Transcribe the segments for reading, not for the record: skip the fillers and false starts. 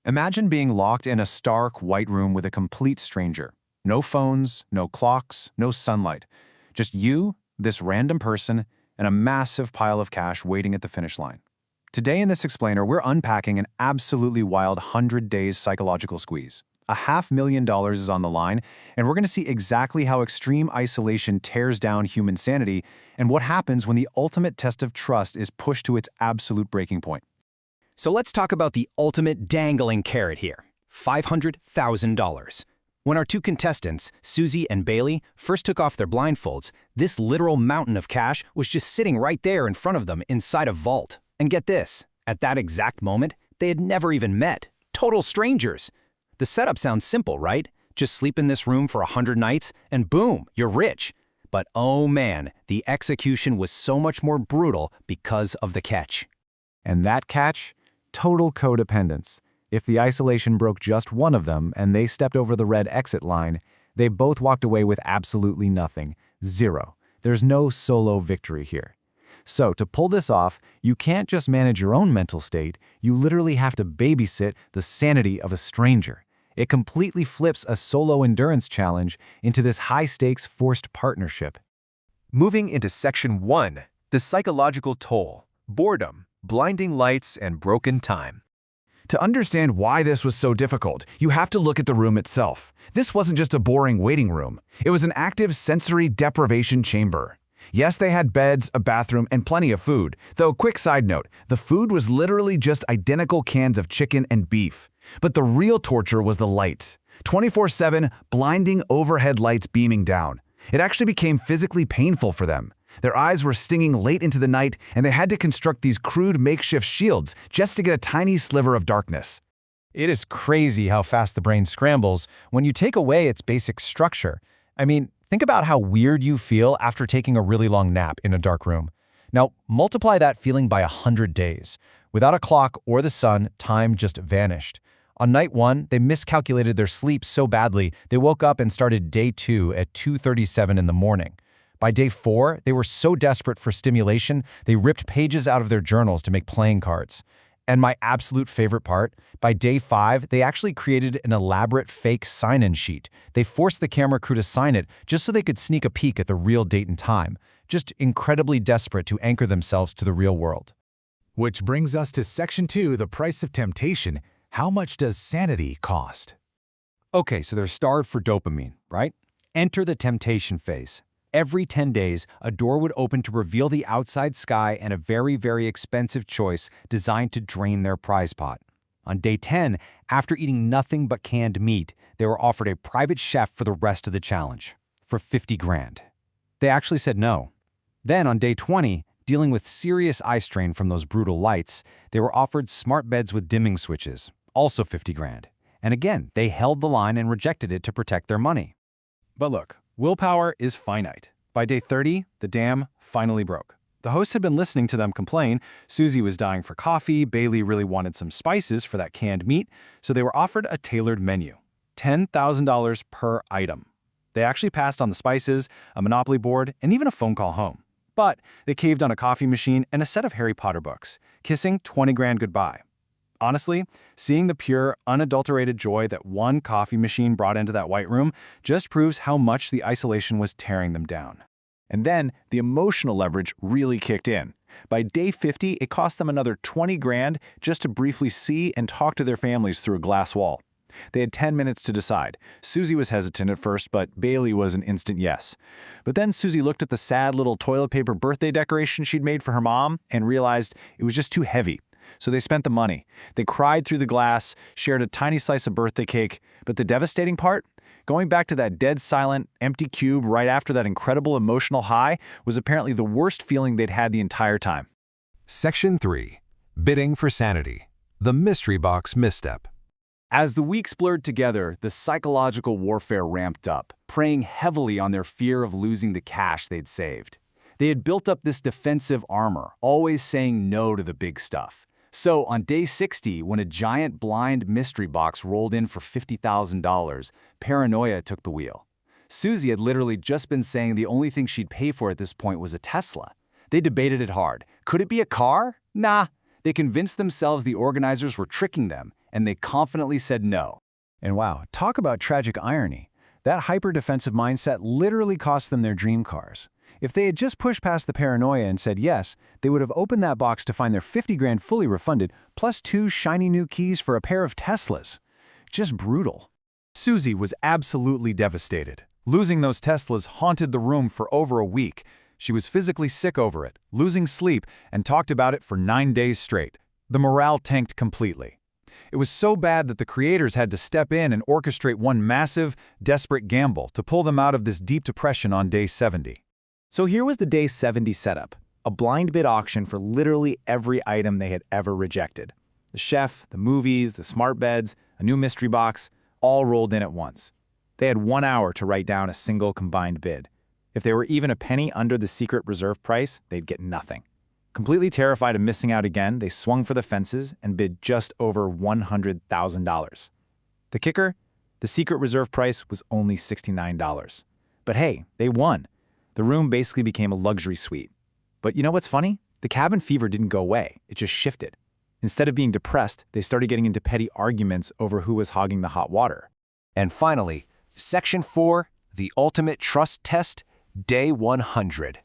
Imagine being locked in a stark, white room with a complete stranger. No phones, no clocks, no sunlight. Just you, this random person, and a massive pile of cash waiting at the finish line. Today in this explainer, we're unpacking an absolutely wild 100 days psychological squeeze. $500,000 is on the line, and we're going to see exactly how extreme isolation tears down human sanity and what happens when the ultimate test of trust is pushed to its absolute breaking point. So let's talk about the ultimate dangling carrot here, $500,000. When our two contestants, Susie and Bailey, first took off their blindfolds, this literal mountain of cash was just sitting right there in front of them inside a vault. And get this, at that exact moment, they had never even met. Total strangers. The setup sounds simple, right? Just sleep in this room for 100 nights and boom, you're rich. But oh man, the execution was so much more brutal because of the catch. And that catch? Total codependence. If the isolation broke just one of them and they stepped over the red exit line, they both walked away with absolutely nothing. Zero. There's no solo victory here. So to pull this off, you can't just manage your own mental state, you literally have to babysit the sanity of a stranger. It completely flips a solo endurance challenge into this high-stakes forced partnership. Moving into Section 1, the psychological toll, boredom, blinding lights, and broken time. To understand why this was so difficult, you have to look at the room itself. This wasn't just a boring waiting room. It was an active sensory deprivation chamber. Yes, they had beds, a bathroom, and plenty of food. Though, quick side note, the food was literally just identical cans of chicken and beef. But the real torture was the lights. 24/7, blinding overhead lights beaming down. It actually became physically painful for them. Their eyes were stinging late into the night, and they had to construct these crude makeshift shields just to get a tiny sliver of darkness. It is crazy how fast the brain scrambles when you take away its basic structure. I mean, think about how weird you feel after taking a really long nap in a dark room. Now, multiply that feeling by 100 days. Without a clock or the sun, time just vanished. On night 1, they miscalculated their sleep so badly, they woke up and started day 2 at 2:37 in the morning. By day 4, they were so desperate for stimulation, they ripped pages out of their journals to make playing cards. And my absolute favorite part, by day 5, they actually created an elaborate fake sign-in sheet. They forced the camera crew to sign it just so they could sneak a peek at the real date and time. Just incredibly desperate to anchor themselves to the real world. Which brings us to Section 2, the price of temptation. How much does sanity cost? Okay, so they're starved for dopamine, right? Enter the temptation phase. Every 10 days, a door would open to reveal the outside sky and a very, very expensive choice designed to drain their prize pot. On day 10, after eating nothing but canned meat, they were offered a private chef for the rest of the challenge, for 50 grand. They actually said no. Then on day 20, dealing with serious eye strain from those brutal lights, they were offered smart beds with dimming switches, also 50 grand. And again, they held the line and rejected it to protect their money. But look, willpower is finite. By day 30, the dam finally broke. The host had been listening to them complain. Susie was dying for coffee, Bailey really wanted some spices for that canned meat, so they were offered a tailored menu. $10,000 per item. They actually passed on the spices, a Monopoly board, and even a phone call home. But they caved on a coffee machine and a set of Harry Potter books, kissing 20 grand goodbye. Honestly, seeing the pure, unadulterated joy that one coffee machine brought into that white room just proves how much the isolation was tearing them down. And then the emotional leverage really kicked in. By day 50, it cost them another 20 grand just to briefly see and talk to their families through a glass wall. They had 10 minutes to decide. Susie was hesitant at first, but Bailey was an instant yes. But then Susie looked at the sad little toilet paper birthday decoration she'd made for her mom and realized it was just too heavy. So they spent the money. They cried through the glass, shared a tiny slice of birthday cake, but the devastating part? Going back to that dead silent, empty cube right after that incredible emotional high was apparently the worst feeling they'd had the entire time. Section 3. Bidding for Sanity. The Mystery Box Misstep. As the weeks blurred together, the psychological warfare ramped up, preying heavily on their fear of losing the cash they'd saved. They had built up this defensive armor, always saying no to the big stuff. So on day 60, when a giant blind mystery box rolled in for $50,000, paranoia took the wheel. Susie had literally just been saying the only thing she'd pay for at this point was a Tesla. They debated it hard. Could it be a car? Nah. They convinced themselves the organizers were tricking them, and they confidently said no. And wow, talk about tragic irony. That hyper-defensive mindset literally cost them their dream cars. If they had just pushed past the paranoia and said yes, they would have opened that box to find their 50 grand fully refunded, plus 2 shiny new keys for a pair of Teslas. Just brutal. Susie was absolutely devastated. Losing those Teslas haunted the room for over a week. She was physically sick over it, losing sleep, and talked about it for 9 days straight. The morale tanked completely. It was so bad that the creators had to step in and orchestrate one massive, desperate gamble to pull them out of this deep depression on day 70. So here was the day 70 setup, a blind bid auction for literally every item they had ever rejected. The chef, the movies, the smart beds, a new mystery box, all rolled in at once. They had 1 hour to write down a single combined bid. If they were even a penny under the secret reserve price, they'd get nothing. Completely terrified of missing out again, they swung for the fences and bid just over $100,000. The kicker? The secret reserve price was only $69. But hey, they won. The room basically became a luxury suite. But you know what's funny? The cabin fever didn't go away, it just shifted. Instead of being depressed, they started getting into petty arguments over who was hogging the hot water. And finally, Section 4, the ultimate trust test, day 100.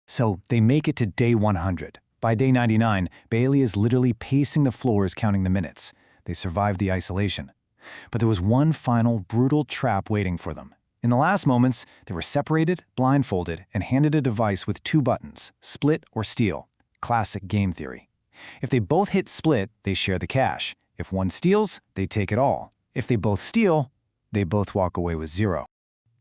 So they make it to day 100. By day 99, Bailey is literally pacing the floors counting the minutes. They survived the isolation. But there was one final brutal trap waiting for them. In the last moments, they were separated, blindfolded, and handed a device with 2 buttons, split or steal. Classic game theory. If they both hit split, they share the cash. If one steals, they take it all. If they both steal, they both walk away with 0.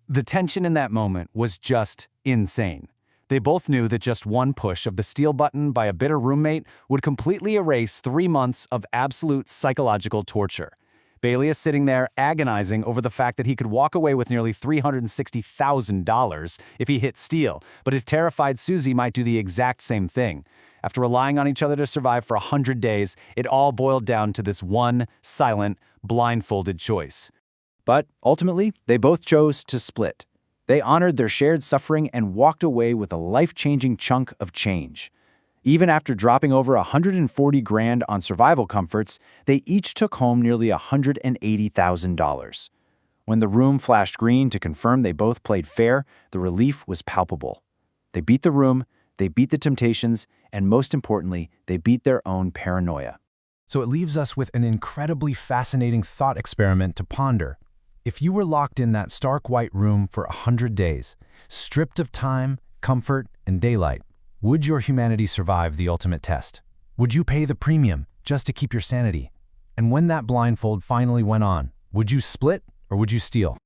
The tension in that moment was just insane. They both knew that just one push of the steal button by a bitter roommate would completely erase 3 months of absolute psychological torture. Bailey is sitting there agonizing over the fact that he could walk away with nearly $360,000 if he hit steal, but if terrified Susie might do the exact same thing. After relying on each other to survive for 100 days, it all boiled down to this one silent, blindfolded choice. But ultimately, they both chose to split. They honored their shared suffering and walked away with a life-changing chunk of change. Even after dropping over 140 grand on survival comforts, they each took home nearly $180,000. When the room flashed green to confirm they both played fair, the relief was palpable. They beat the room, they beat the temptations, and most importantly, they beat their own paranoia. So it leaves us with an incredibly fascinating thought experiment to ponder. If you were locked in that stark white room for 100 days, stripped of time, comfort, and daylight, would your humanity survive the ultimate test? Would you pay the premium just to keep your sanity? And when that blindfold finally went on, would you split or would you steal?